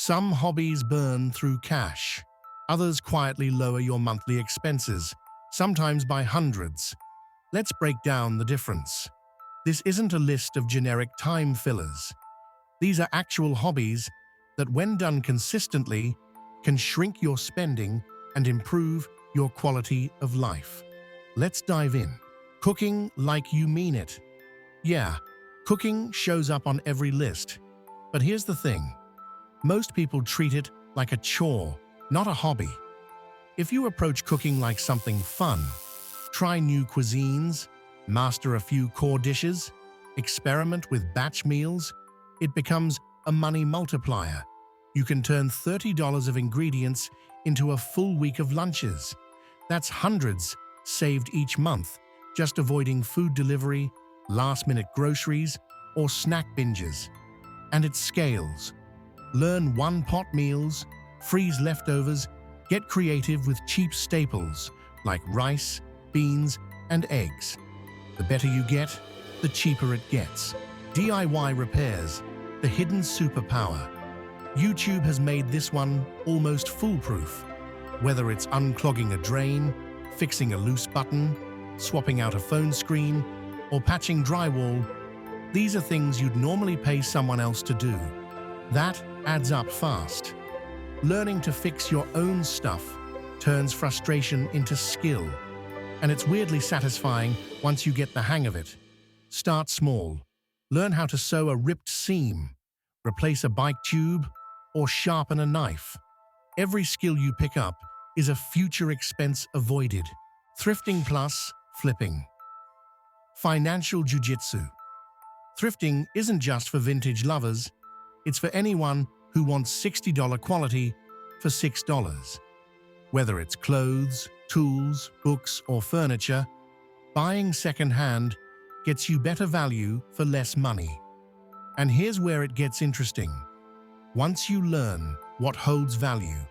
Some hobbies burn through cash. Others quietly lower your monthly expenses, sometimes by hundreds. Let's break down the difference. This isn't a list of generic time fillers. These are actual hobbies that, when done consistently, can shrink your spending and improve your quality of life. Let's dive in. Cooking like you mean it. Yeah, cooking shows up on every list. But here's the thing. Most people treat it like a chore, not a hobby. If you approach cooking like something fun, try new cuisines, master a few core dishes, experiment with batch meals, it becomes a money multiplier. You can turn $30 of ingredients into a full week of lunches. That's hundreds saved each month, just avoiding food delivery, last-minute groceries, or snack binges. And it scales. Learn one-pot meals, freeze leftovers, get creative with cheap staples like rice, beans, and eggs. The better you get, the cheaper it gets. DIY repairs, the hidden superpower. YouTube has made this one almost foolproof. Whether it's unclogging a drain, fixing a loose button, swapping out a phone screen, or patching drywall, these are things you'd normally pay someone else to do. That adds up fast. Learning to fix your own stuff turns frustration into skill, and it's weirdly satisfying once you get the hang of it. Start small. Learn how to sew a ripped seam, replace a bike tube, or sharpen a knife. Every skill you pick up is a future expense avoided. Thrifting plus flipping. Financial jujitsu. Thrifting isn't just for vintage lovers, it's for anyone who wants $60 quality for $6. Whether it's clothes, tools, books, or furniture, buying secondhand gets you better value for less money. And here's where it gets interesting. Once you learn what holds value,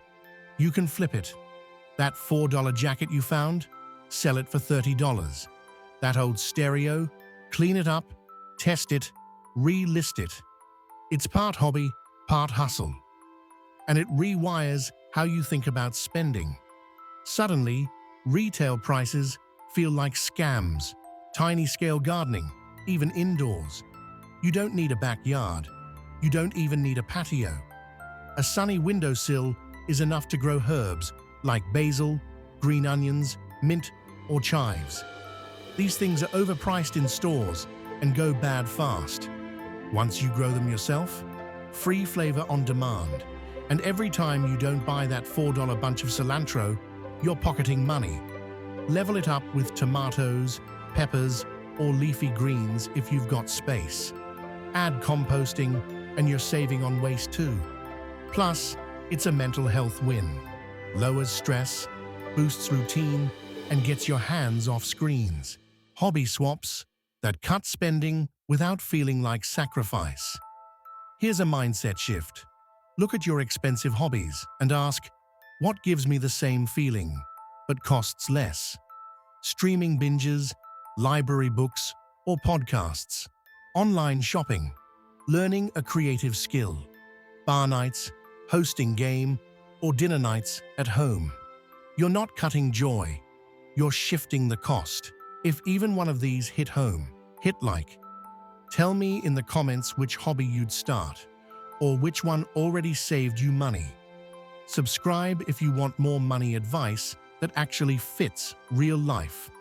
you can flip it. That $4 jacket you found, sell it for $30. That old stereo, clean it up, test it, relist it. It's part hobby, part hustle. And it rewires how you think about spending. Suddenly, retail prices feel like scams, tiny scale gardening, even indoors. You don't need a backyard. You don't even need a patio. A sunny windowsill is enough to grow herbs like basil, green onions, mint, or chives. These things are overpriced in stores and go bad fast. Once you grow them yourself, free flavor on demand. And every time you don't buy that $4 bunch of cilantro, you're pocketing money. Level it up with tomatoes, peppers, or leafy greens if you've got space. Add composting, and you're saving on waste too. Plus, it's a mental health win. Lowers stress, boosts routine, and gets your hands off screens. Hobby swaps that cut spending without feeling like sacrifice. Here's a mindset shift. Look at your expensive hobbies and ask, what gives me the same feeling, but costs less? Streaming binges, library books, or podcasts. Online shopping. Learning a creative skill. Bar nights, hosting game, or dinner nights at home. You're not cutting joy. You're shifting the cost. If even one of these hit home, hit like. Tell me in the comments which hobby you'd start, or which one already saved you money. Subscribe if you want more money advice that actually fits real life.